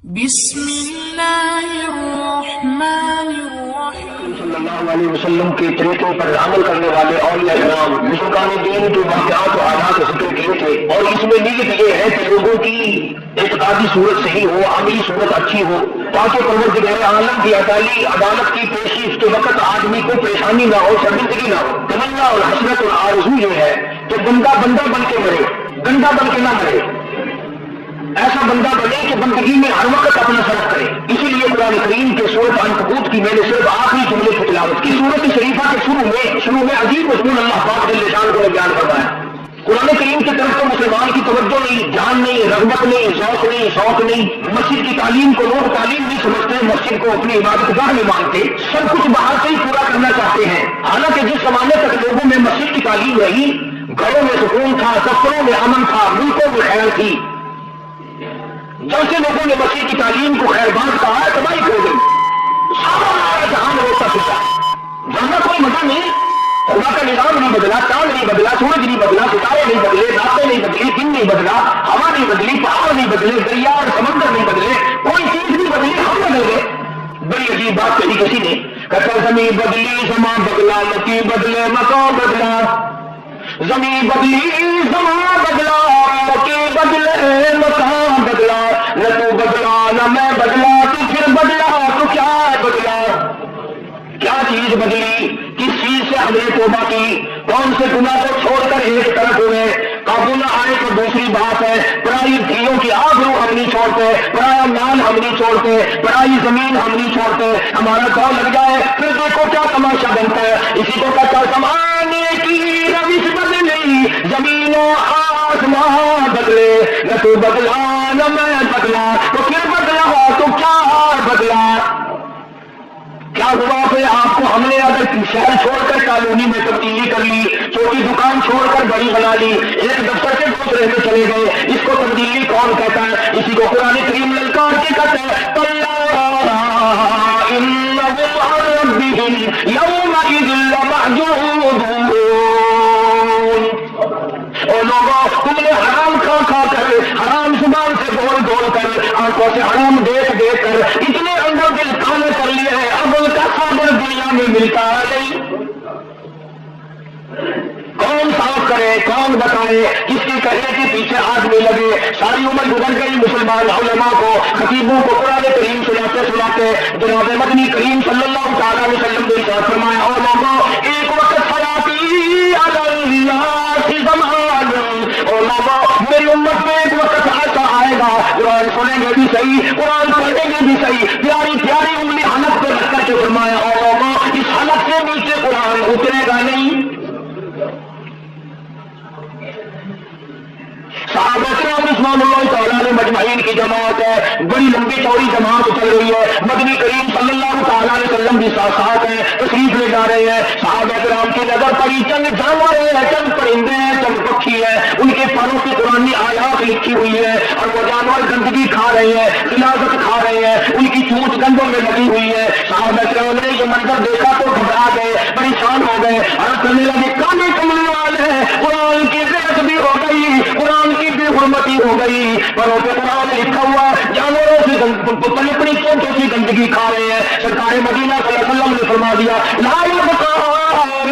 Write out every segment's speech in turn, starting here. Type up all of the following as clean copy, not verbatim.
بسم اللہ الرحمن الرحیم۔ صلی اللہ علیہ وسلم کے طریقوں پر عمل کرنے والے اولیاء کرام بزرگان دین کے واقعات و حالات ذکر کیے تھے، اور اس میں نیت یہ ہے کہ لوگوں کی اعتقادی صورت صحیح ہو، عملی صورت اچھی ہو، تاکہ پروردگار عالم کی عدالت کی پیشی کے وقت آدمی کو پریشانی نہ ہو، شرمندگی نہ ہو۔ تمنا اور حسرت اور آرزو یہ ہے کہ بندہ بن کے مرے، گندا بن کے نہ مرے، ایسا بندہ بنے کہ بندگی میں ہر وقت اپنا فرق کرے۔ اسی لیے قرآن کریم کے سورۃ عنکبوت کی میں نے صرف آخری جملے کی تلاوت کی۔ سورۃ شریفہ کے شروع میں عجیب مضمون اللہ پاک جل شان کو بیان فرمایا۔ قرآن کریم کی طرف تو مسلمان کی توجہ نہیں، جان نہیں، رغبت نہیں، ذوق نہیں، شوق نہیں۔ مسجد کی تعلیم کو لوگ تعلیم نہیں سمجھتے، مسجد کو اپنی عبادت گاہ میں مانتے، سب کچھ باہر سے ہی پورا کرنا چاہتے ہیں۔ حالانکہ جس زمانے تک لوگوں میں مسجد کی تعلیم رہی، گھروں میں سکون تھا، دفتروں میں امن تھا، ملکوں میں خیر تھی۔ جب سے لوگوں نے مسیح کی تعلیم کو خیر بات کہا، تباہی ہو گئی، سارا جہان روتا پھرتا، ورنہ کوئی مزہ نہیں۔ خدا کا نظام نہیں بدلا، چاند نہیں بدلا، سورج نہیں بدلا، ستارے نہیں بدلے، راتیں نہیں بدلی، دن نہیں بدلا، ہوا نہیں بدلی، پہاڑ نہیں بدلے، دریا اور سمندر نہیں بدلے، کوئی چیز نہیں بدلی، ہم بدل گئے۔ بڑی عجیب بات کہی کسی نے، کہتا زمین بدلی زمان بدلا، مکی بدلے مکان بدلا، زمین بدلی زمان بدلا، مکی بدلے مکان بدلا، نہ تو بدلا نہ میں بدلا، تو پھر بدلا تو کیا بدلا؟ کیا چیز بدلی؟ کس چیز سے ہم نے توبہ کی؟ کون سے گناہ کو چھوڑ کر ایک طرف ہوئے؟ قابو نہ آئے تو دوسری بات ہے، پرائی دھیوں کی آبرو ہم نہیں چھوڑتے، پرایا مال ہم نہیں چھوڑتے، پرائی زمین ہم نہیں چھوڑتے۔ ہمارا گاؤں لگ جائے پھر دیکھو کیا تماشا بنتا ہے۔ اسی کو کہتا زمانے کی روش بدلی، زمین و آسمان بدلے، نہ تو بدلا نہ میں بدلا، تو پھر بدلا تو کیا بدلا؟ کیا ہوا پہ آپ کو؟ ہم نے اگر شہر چھوڑ کر کالونی میں تبدیلی کر لی، چھوٹی دکان چھوڑ کر بڑی بنا لی، ایک دفتر سے دوسرے میں چلے گئے، اس کو تبدیلی کون کہتا ہے؟ اسی کو قرآن کریم للکار کے کہتا ہے، کَلَّا إِنَّهُمْ عَنْ رَبِّهِمْ يَوْمَئِذٍ لَمَحْجُوبُونَ۔ اور لوگوں، تم نے حرام کھا کر، حرام زبان سے بول کر، آنکھوں سے حرام دیکھ کر اتنے اندر دل کھانے کر لیے ہیں، اب ان کا صابر دنیا میں ملتا نہیں۔ کون صاف کرے، کون بتائے، کس کی کہنے کے پیچھے آدمی لگے؟ ساری عمر گزر گئی مسلمان علماء کو، خطیبوں کو قرآن کریم سناتے جناب مدنی کریم صلی اللہ تعالیٰ علیہ وسلم نے ارشاد فرمایا، اور لوگوں ایک وقت صلاتی علی الناس زمان، اور لوگوں میری امت میں ایک وقت ایسا آئے گا، قرآن سنیں گے بھی صحیح، قرآن پڑھیں گے بھی صحیح، پیاری پیاری انگلی حلق پہ رکھ کر کے فرمایا، اور لوگوں اس حلق سے نیچے قرآن اترے گا نہیں۔ صحابہ کرام رضوان اللہ تعالیٰ علیہ مجمعین کی جماعت ہے، بڑی لمبی چوڑی جماعت چل رہی ہے، مدنی کریم صلی اللہ تعالیٰ علیہ وسلم بھی ساتھ ہیں، تشریف لے جا رہے ہیں۔ صحابہ کرام کی نظر پڑی، چند جانور ہیں، چند پرندے ہیں، چند پکھی ہیں، ان کے پروں کی قرآنی آیات لکھی ہوئی ہے، اور وہ جانور گندگی کھا رہے ہیں، غلاظت کھا رہے ہیں، ان کی چونچ گندوں میں لگی ہوئی ہے۔ صحابہ کرام نے یہ منظر دیکھا تو گھبرا گئے، پریشان ہو گئے، عرض کرنے لگے کانے کملی والے ہیں، قرآن کی غیرت بھی ہو گئی، قرآن کی بے حرمتی ہو گئی، پروں پہ قرآن لکھا ہوا ہے، جانوروں سے اپنی چونچوں کی گندگی کھا رہے ہیں۔ سرکار مدینہ صلی اللہ علیہ وسلم نے فرما دیا، لا يبقى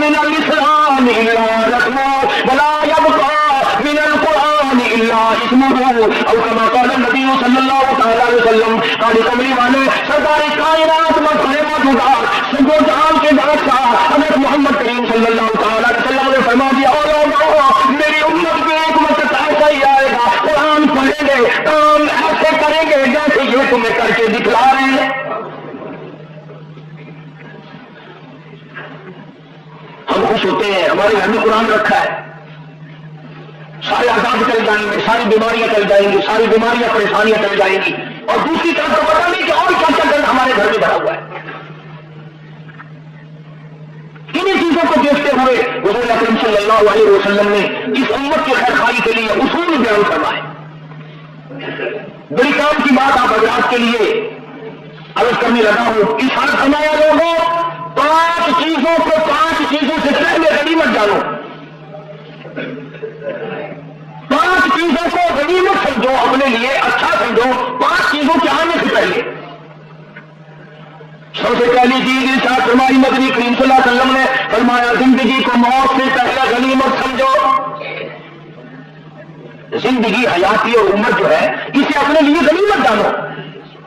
من الاسلام الا رسمه ولا يبقى من القرآن الا اسمه، او كما قال النبي صلی اللہ تعالی علیہ وسلم۔ کالی کملی والے سرکار کائنات میں کھڑے موجودہ سب و جہان کے بادشاہ حضرت محمد کریم صلی اللہ تعالی علیہ وسلم نے فرما دیا، اور لوگوں میری امت میں ایک وقت ایسا ہی آئے گا، قرآن پڑھیں گے، کام ایسے کریں گے جیسے یہ تمہیں کر کے دکھلا رہے ہیں۔ ہم خوش ہوتے ہیں، ہمارے گھر میں قرآن رکھا ہے، سارے عذاب چل جائیں گے، ساری بیماریاں چل جائیں گی، ساری بیماریاں پریشانیاں چل جائیں گی، اور دوسری طرف تو پتہ نہیں کہ اور کیا کیا گھر ہمارے گھر میں بھرا ہوا ہے۔ انہیں چیزوں کو دیکھتے ہوئے حضور اکرم صلی اللہ علیہ وسلم نے اس امت کی خیر خواہی کے لیے اصول بیان فرمائے۔ بڑی کام کی بات آپ حضرات کے لیے عرض کرنے لگا ہوں۔ اس حال فرمایا لوگوں، پانچ چیزوں سے پہلے غنیمت جانو، پانچ چیزوں کو غنیمت سمجھو، اپنے لیے اچھا سمجھو، پانچ چیزوں کے آنے سے सबसे पहली चीज इरशाद फरमाई नबी करीम सल्लल्लाहु अलैहि वसल्लम ने फरमाया जिंदगी को मौत से पहले गनीमत समझो। जिंदगी हयाती और उम्र जो है इसे अपने लिए गनीमत जानो।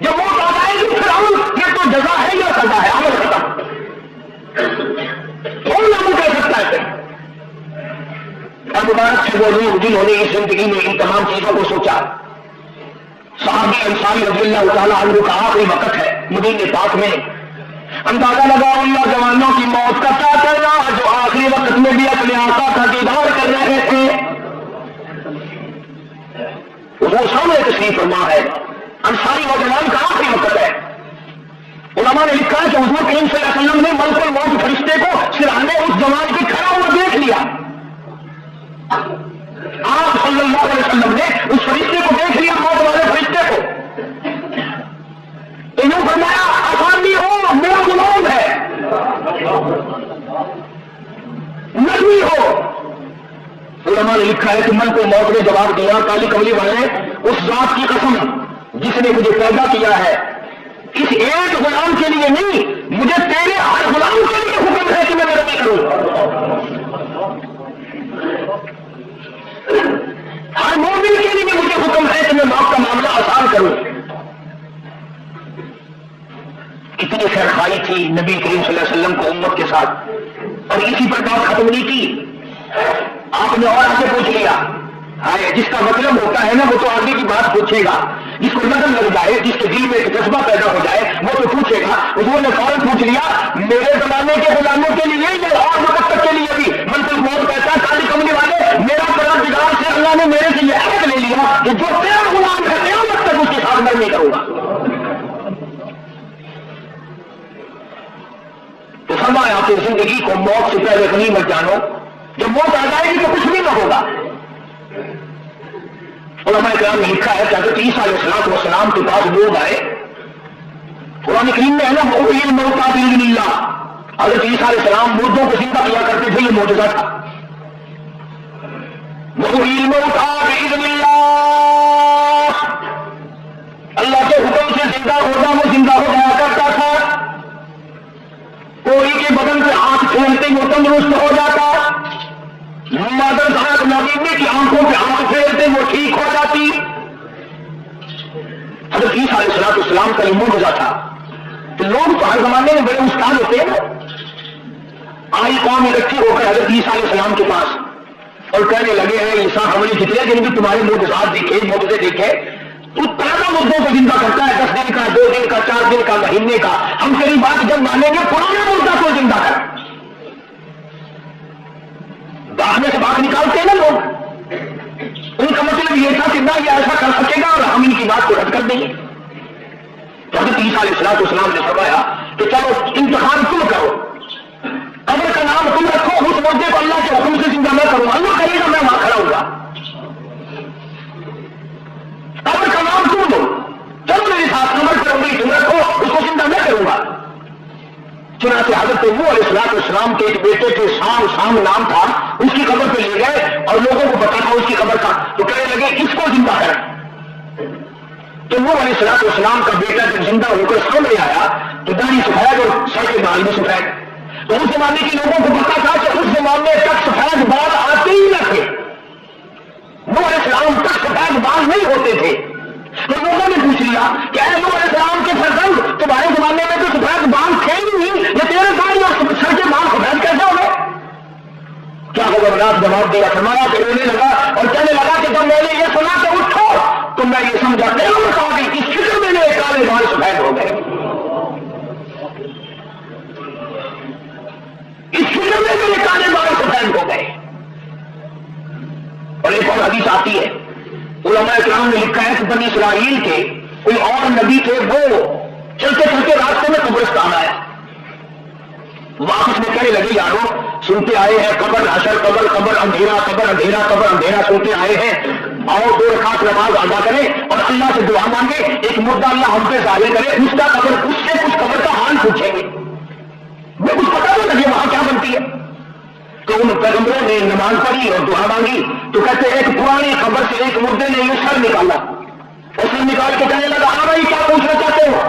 जब मौत आ जाएगी फिर तो जजा है या सजा है, अमल खत्म। कौन अमल कर सकता है फिर? अब मुबारक से वो लोग जिन्होंने इस जिंदगी में इन तमाम चीजों को सोचा। सहाबी अंसारी रज़ियल्लाहु तआला अन्हु का आखिरी वक्त है मदीने पाक में। अंदाजा लगाओ उन जवानों की मौत का क्या करना जो आखिरी वक्त में भी अपने आका का दीदार कर रहे थे। वो सामने तशरीफ फरमा है, अंसारी नौजवान का आखिरी वक्त है। उलमा ने लिखा है कि हुज़ूर करीम सल्लल्लाहु अलैहि वसल्लम ने मलकुल मौत फरिश्ते को सिरहाने उस जवान के खड़ा हुआ देख लिया। आप सल्लल्लाहु अलैहि वसल्लम ने उस फरिश्ते को देख लिया, मौत वाले फरिश्ते को। तो यूं फरमाया आसानी हो, मेरा गुलाम है, नरमी हो। उलमा ने लिखा है कि मन को मौत ने जवाब दिया, काली कमली वाले उस जात की कसम जिसने मुझे पैदा किया है, इस एक गुलाम के लिए नहीं, मुझे तेरे हर गुलाम के लिए हुक्म है कि मैं नरमी करूं। हर मोमिन के लिए मुझे हुक्म है कि मैं मौत का मामला आसान करूं। कितनी खैरखाई थी नबी करीम सल्लल्लाहु अलैहि वसल्लम को उम्मत के साथ, और इसी पर बात खत्म नहीं की। आपने और आगे पूछ लिया, हाय जिसका मतलब होता है ना वो तो आगे की बात पूछेगा, जिसको नजर लग जाए, जिसके दिल में एक जज्बा पैदा हो जाए वो तो पूछेगा। हुजूर ने फौरन पूछ लिया, मेरे जमाने के गुलामों के लिए या और वक्त तक के लिए भी मनसुल मौत कहता है काली कमली वाले, मेरा परवरदिगार से अल्लाह ने मेरे से यह अहद ले लिया कि जो तेरा गुलाम है क़यामत तक उसके साथ नरमी करूंगा। तो फरमाया कि जिंदगी को मौत से पहले गनीमत जानो, जब मौत आ जाएगी तो कुछ भी न होगा। उलमा किराम ने लिखा है कि हज़रत ईसा अलैहिस्सलाम के पास लोग आए, कुरान करीम में है ना वहुयल मौता बिइज़्निल्लाह, हज़रत ईसा अलैहिस्सलाम मुर्दों को जिंदा किया करते थे, ये मौजज़ा था। वहुयल मौता बिइज़्निल्लाह, अल्लाह के हुक्म से जिंदा होगा, वो जिंदा हो जाया करता था। कोई के बदन से आंख फेरते वो तंदुरुस्त हो जाता, मदर साहब नबी की आंखों पे आंख फेरते वो ठीक हो जाती। हज़रत ईसा अलैहिस्सलाम का ये मौजज़ा था। तो लोग तो हर जमाने में बड़े उस्ताद होते हैं ना। आई कौम इकट्ठी होकर हज़रत ईसा अलैहिस्सलाम के पास और कहने लगे हैं ईसा हमने जितने दिन भी तुम्हारे मौजज़ात देखे, मौजज़े देखे, तू ताज़ा मुर्दों को जिंदा करता है, 10 दिन का, 2 दिन का, 4 दिन का, महीने का। हम तेरी बात जब मानेंगे पुराने मुर्दा को जिंदा कर। बाहर में से बात निकालते हैं ना लोग, उनका मतलब ये था कि ना ये ऐसा कर सकेगा और हम इनकी बात को रद्द कर देंगे। तो हज़रत ईसा अलैहिस्सलाम ने फरमाया कि चलो इंतखाब तुम करो, कब्र का नाम तुम रखो, उस मुर्दे को अल्लाह के हुक्म से जिंदा मैं करूंगा, अल्लाह करेगा, मैं वहां खड़ा होगा। कब्र का नाम तुम दो, चलो मेरे साथ कब्र करोगे, तुम रखो, उसको जिंदा मैं करूंगा। चुनांचे हज़रत नूह अलैहिस्सलाम के एक बेटे थे, शाम नाम था, उसकी कब्र पे ले गए और लोगों को पता था उसकी कब्र का, तो कहने लगे इसको जिंदा करें। तो नूह अलैहिस्सलाम का बेटा जब जिंदा होकर सामने आया तो दाढ़ी सफेद और सर के बाल भी सफेद। तो उस जमाने के लोगों को पता था कि उस जमाने तक सफेद बाल आते ही न थे, नूह अलैहिस्सलाम तक सफेद बाल नहीं होते थे। तो लोगों ने पूछ लिया कि ऐ नूह अलैहिस्सलाम के फर्जंद, तुम्हारे जमाने में तो सफेद बाल थे ही नहीं, ये तेरे दाढ़ी और सर के बाल सफेद कैसे हो गए? क्या होगा? जवाब दिया, फरमाया कि रोने लगा और कहने लगा कि जब मैंने ये सुना कि उठो तो मैं ये समझा क़यामत आ गई, इस फिक्र में मेरे काले बाल सफेद हो गए, इस फिक्र में मेरे काले बाल सफेद हो गए। और एक और हदीस आती है, उलमा इकराम ने लिखा है कि बनी इस्राइल के कोई और नबी थे, वो चलते चलते रास्ते में कब्रिस्तान आया, वापस में कहने लगे यारो सुनते आए हैं कब्र हशर, कब्र कब्र अंधेरा, कब्र अंधेरा, कब्र अंधेरा सुनते आए हैं, आओ 2 रकात नमाज अदा करें और अल्लाह से दुआ मांगे, एक मुद्दा अल्लाह हम पे जाहिर करे, उसका कब्र उससे कुछ कब्र का हाल पूछेंगे, मैं कुछ पता नहीं लगे वहां क्या बनती है। तो उन पैगंबरों ने नमाज पढ़ी और दुआ मांगी, तो कहते एक पुरानी खबर से एक मुद्दे ने ये सर निकाला, और सर निकाल के कहने लगा हाँ भाई क्या पूछना चाहते हो?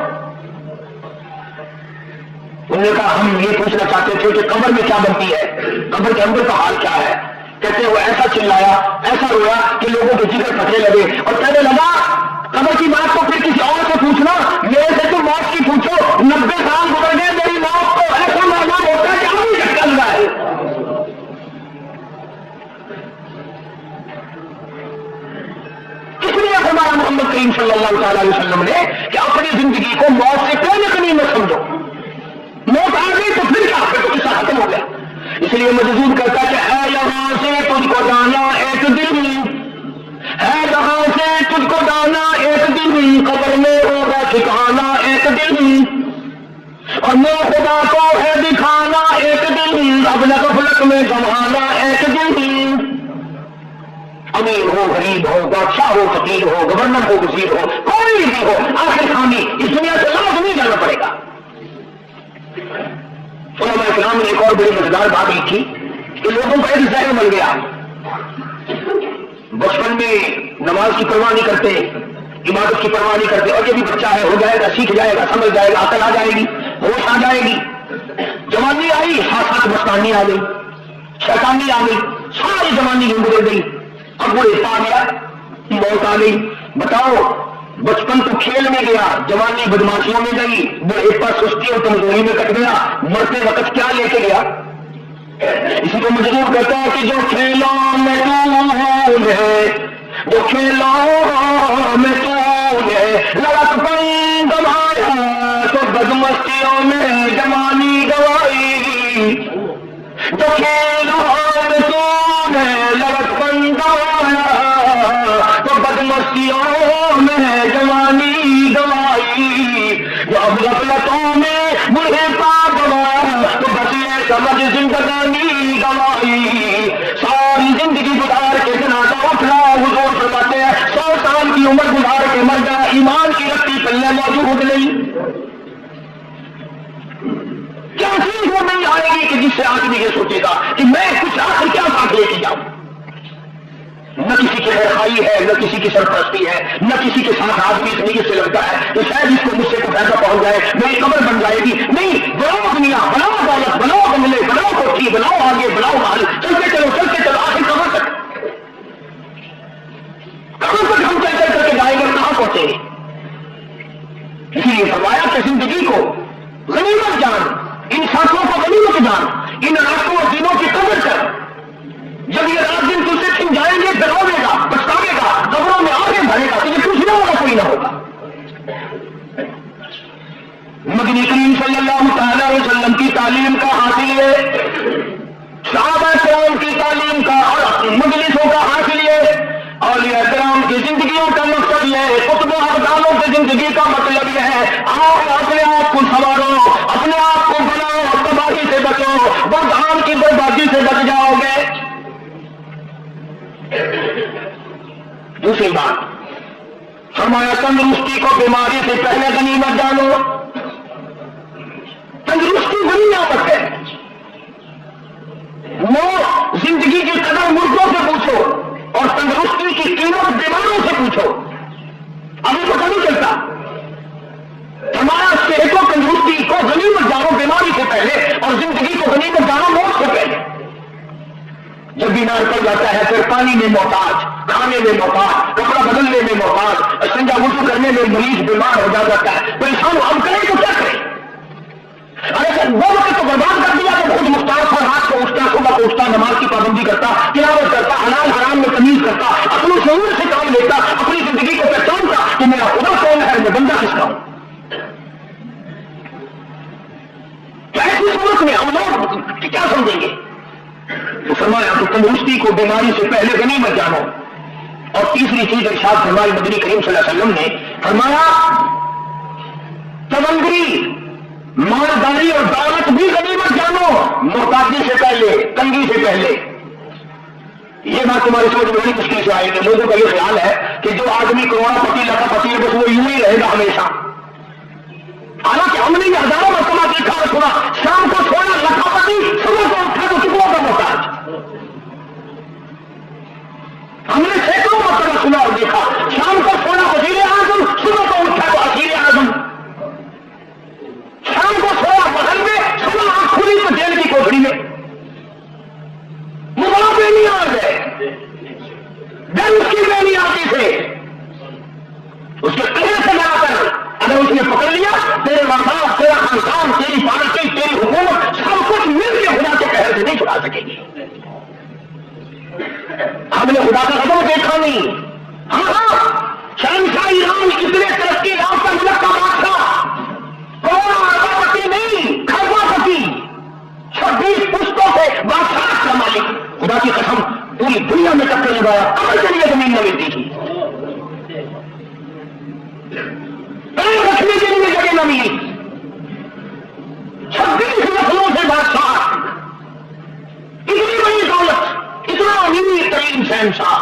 हम ये पूछना चाहते थे कि कब्र में क्या बनती है, कब्र के अंदर का हाल क्या है। कहते वो ऐसा चिल्लाया, ऐसा रोया कि लोगों के जिगर फटने लगे और कहने लगा कब्र की बात तो फिर किसी और से पूछना, मेरे से तो मौत की पूछो। 90 साल गुजर गए, मेरी मौत को ऐसा मालूम होता है कि अभी झटका लगा है। इसलिए फरमाया मोहम्मद करीम सल्लल्लाहु अलैहि वसल्लम ने कि अपनी जिंदगी को मौत से पहले गनीमत समझो। मौत आ गई तो फिर क्या, फिर तो किस्सा खत्म हो गया। इसलिए मजदूर कहता है कि यहां से तुझको जाना एक दिन, है जहां से तुझको जाना एक दिन, कब्र में होगा ठिकाना एक दिन, और मैं खुदा को है दिखाना एक दिन, अब गफलत में जमाना एक दिन। अमीर हो, गरीब हो, बादशाह हो, फकीर हो, गवर्नर हो, वजीर हो, कोई भी हो, आखिर खानी इस दुनिया से लाजमी जाना पड़ेगा। उलमा इस्लाम ने एक और बड़ी मजेदार बात लिखी कि लोगों का एक जहर बन गया, बचपन में नमाज की परवाह नहीं करते, इबादत की परवाह नहीं करते, और ये भी बच्चा है, हो जाएगा, सीख जाएगा, समझ जाएगा, अकल आ जाएगी, होश आ जाएगी। जवानी आई, साथ साथ मस्तानी आ गई, शैतानी आ गई, सारी जवानी गुजर गई, अब बुढ़ेपा आ गया, मौत आ गई। बताओ, बचपन तो खेल में गया, जवानी बदमाशियों में गई, बुढ़ेपा सुस्ती और कमजोरी में कट गया, मरते वक्त क्या लेके गया। इसी को मजदूर कहता है कि जो खेलों में तूने, जो खेलों में तूने लड़कपन गवाया, तो बदमस्तियों में जवानी गवाई। जो खेलों में तूने लड़कपन गवाया, तो बदमस्तियों में जवानी गवाई। जो अब गफलतों में बुढ़ेपा गवाया, तो बस ये समझ जिंदगानी गवाई। सारी जिंदगी गुजार के जनाजा उठना, हुजूर फरमाते हैं 100 साल की उम्र गुजार के मर गया, ईमान की रत्ती पल्ले मौजूद नहीं। क्या चीज वो नहीं आएगी कि जिससे आदमी ये सोचेगा कि मैं कुछ आखिर क्या साथ लेके जाऊं। न किसी की खैरखाई है, न किसी की सरपरस्ती है, न किसी के साथ आदमी इस नीयत से लगता है कि शायद इसको मुझसे कुछ ऐसा पहुंच जाए, मेरी कब्र बन जाएगी। नहीं, बनाओ दुनिया, बनाओ दौलत, बनाओ बंगले, बनाओ कोठी, बनाओ आगे, बनाओ माल, चलते चलो आखिर कब्र तक। कहां तक हम चल चल करके जाएंगे, कहां पहुंचेंगे। इसलिए फरमाया कि जिंदगी को गनीमत जान, इन सांसों को गनीमत जान, इन रातों और दिनों की कदर कर। जब ये रात दिन तुझसे छिन जाएंगे, डरावेगा, बचकावेगा, कब्रों में आगे भरेगा, तुझे कुछ ना होगा, कोई ना होगा। मदनी करीम सल्लल्लाहु अलैहि वसल्लम की तालीम का हासिल है, सहाबा किराम की तालीम का और मजलिसों का हासिल है, औलिया किराम की जिंदगियों का मकसद यह है, कुतुब अब्दालों की जिंदगी का मतलब यह है। आओ अपने आप को संवारो, अपने आप को बनाओ, तबाही से बचो, बदहाल की बर्बादी से बच जाओगे। दूसरी बात फरमाया, तंदुरुस्ती को बीमारी से पहले गनीमत जानो। तंदुरुस्ती बड़ी नियामत है। वो जिंदगी की कदर मुर्दों से पूछो और तंदुरुस्ती की कीमत बीमारों से पूछो, अभी पता नहीं चलता। हमारा सेहत को, तंदुरुस्ती को गनीमत जानो बीमारी से पहले, और जिंदगी को गनीमत जानो मौत से पहले। जब बीमार पड़ जाता है फिर पानी में मोहताज, खाने में मोहताज, कपड़ा बदलने में मोहताज, संजा वुजू करने में मरीज बीमार हो जाता है, परेशान हम करें तो क्या करें। अरे वो वक्त तो बर्बाद कर दिया तो खुद मुख्तार था, रात को उठता, सुबह को उठता, नमाज की पाबंदी करता, तिलावत करता, हलाल हराम में तमीज करता, अपनी शऊर से काम लेता, अपनी जिंदगी को पहचानता कि मेरा खुदा कौन है, मैं बंदा किसका हूं। ऐसी सूरत में हम लोग क्या समझेंगे। तो फरमाया तो तंदुरुस्ती को बीमारी से पहले गनीमत जानो। और तीसरी चीज इरशाद फरमाई नबी करीम सल्लल्लाहु अलैहि वसल्लम ने, फरमाया तमंदरी, मालदारी और दौलत भी गनीमत जानो, मोहताजी से पहले, तंगी से पहले। ये बात तुम्हारी समझ में बड़ी मुश्किल से आएगी। लोगों का ये ख्याल है कि जो आदमी करोड़पति लखापति है बस वो यूं ही रहेगा हमेशा। हालांकि हमने ये हजारों मरतबा देखा और सुना, शाम को सोना लखापति, सुबह को उठा तो टुकड़ों का मोहताज। हमने सैकड़ों मरतबा सुना और देखा, शाम को सोना वजीर आजम, सुबह को उठा तो असीर आजम। शाम को सोया महल में, सुबह خدا کا غضب دیکھا نہیں. ہاں شہنشاہ ایران اتنے ترقی یافتہ ملک کا بادشاہ کروڑوں اربوں نہیں کھربوں پتی 26 پشتوں سے بادشاہ کا مالک. خدا کی قسم پوری دنیا میں چکر لگایا عمل کے لیے زمین نہ ملتی تھی, رکھنے کے لیے جگہ نہ ملی. 26 نسلوں سے بادشاہ, اتنی بڑی دولت, اتنا امیر ترین شہنشاہ,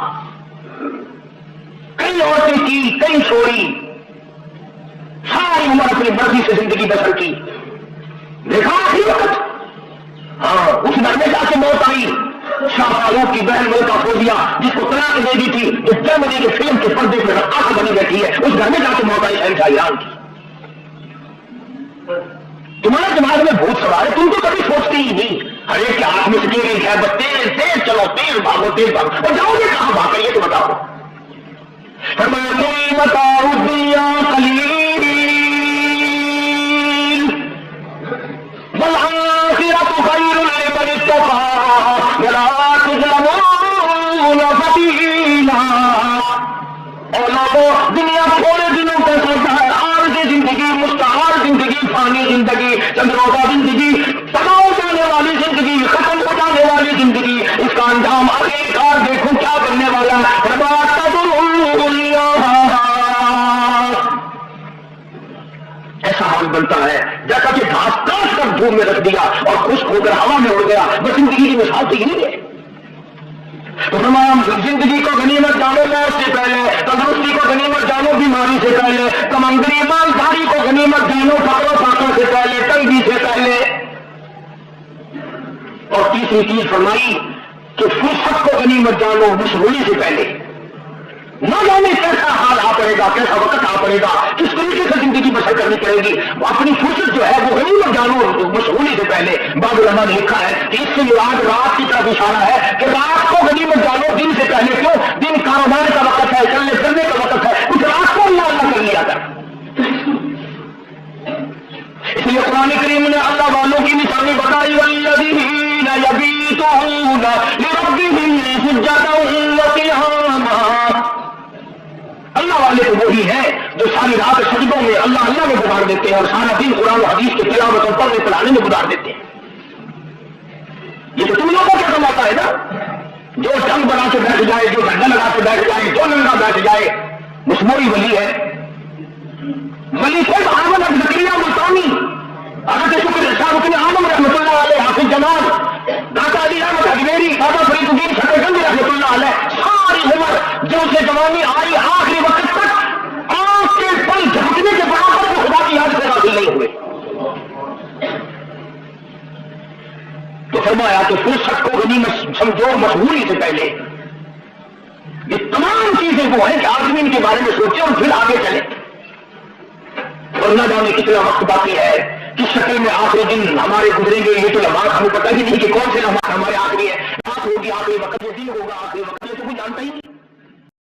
کئی عورتیں کی, کئی چھوڑی, ساری عمر اپنی مرضی سے زندگی بسر کی. دیکھا آخری وقت, ہاں اس گھر میں جا کے موت آئی. شاہ فاروق کی بہن ملکہ فوزیہ جس کو طلاق دے دی تھی, جو جرمنی کے فلم کے پردے پہ رقاص بنی بیٹھی ہے, اس گھر میں جا کے موت آئی شہنشاہ ایران کی. تمہارے دماغ میں بھوت سوار ہے, تم تو کبھی سوچتے ہی نہیں. ہر ایک کے ہاتھ میں سٹیئرنگ ہے, بس تیز تیز چلو, تیز بھاگو, تیز بھاگو, اور جاؤ گے کہاں بھاگ کر, یہ تو بتاؤ. متاع الدنیا قلیل والآخرۃ خیر لمن اتقى ولا تظلمون فتیلا. اور لوگوں, دنیا تھوڑے دنوں کا سوچا ہے, عارضی زندگی, مستعار زندگی, فانی زندگی, چند روزہ زندگی, تباہ ہو جانے والی زندگی, ختم ہو جانے والی زندگی, اس کا انجام آخرکار دیکھو کیا کرنے والا ہے. ایسا حال بنتا ہے جیسا کہ گھاس کاٹ کر دھوپ میں رکھ دیا اور خشک ہو کر ہوا میں اڑ گیا, بس زندگی کی مثال تو یہی ہے. تو تمام زندگی کو غنیمت جانو موت سے پہلے, تندرستی کو غنیمت جانو بیماری سے پہلے, کمندری مالداری کو غنیمت جانو فقر و فاقہ سے پہلے, تنگی سے پہلے. اور تیسری چیز فرمائی کہ فرصت کو غنیمت جانو مشغولی سے پہلے. نہ جانے کیسا حال آ پڑے گا, کیسا وقت آ پڑے گا, کس طریقے سے زندگی بسر کرنی پڑے گی. اپنی فرصت جو ہے وہ غنیمت جانو مشغولی سے پہلے. بعض علماء نے لکھا ہے کہ اس سے مراد رات کی طرف اشارہ ہے کہ رات کو غنیمت جانو دن سے پہلے. کیوں؟ دن کاروبار کا وقت ہے, چلنے پھرنے کا وقت ہے, کچھ رات کو اللہ اللہ کر لیا کر. اس لیے قرآن کریم نے اللہ والوں کی نشانی بتائی, والذین یبیتون لربہم سجدا وقیاما. اللہ والے تو وہی ہیں جو ساری رات سجدوں میں اللہ اللہ میں گزار دیتے ہیں اور سارا دن قرآن و حدیث کے تلاوت اور پڑھنے پڑھانے میں گزار دیتے ہیں. یہ تو تم لوگوں کا کام آتا ہے نا, جو ٹنگ بنا کے بیٹھ جائے, جو ڈنڈا لگا کے بیٹھ جائے, جو ننگا بیٹھ جائے, مشموری ولی ہے. ولی صرف احمد زکریا ملتانی, حضرت شکر شاہ رکن اعظم رحمۃ اللہ علیہ, حافظ جمال, داتا علی احمد اجمیری, دادا فرید الدین شکرگنج رحمۃ اللہ علیہ, ساری عمر جو سے جوانی آئی آخری وقت تک آنکھ کے پل جھپکنے کے برابر وہ خدا کی یاد سے حاصل نہیں ہوئے. تو فرمایا کہ فرصت کو غنیمت سمجھو مشغولی سے پہلے. یہ تمام چیزیں وہ ہیں کہ آدمی ان کے بارے میں سوچے اور پھر آگے چلے. اور نہ جانے کتنا وقت باقی ہے, کس شکل میں آخری دن ہمارے گزریں گے, یہ تو لمحات ہمیں پتہ ہی نہیں کہ کون سے لمحات ہمارے آخری ہے. رات ہوگی, آخری وقت, یہ دن ہوگا, آخری وقت, یہ تو کوئی جانتا ہی نہیں.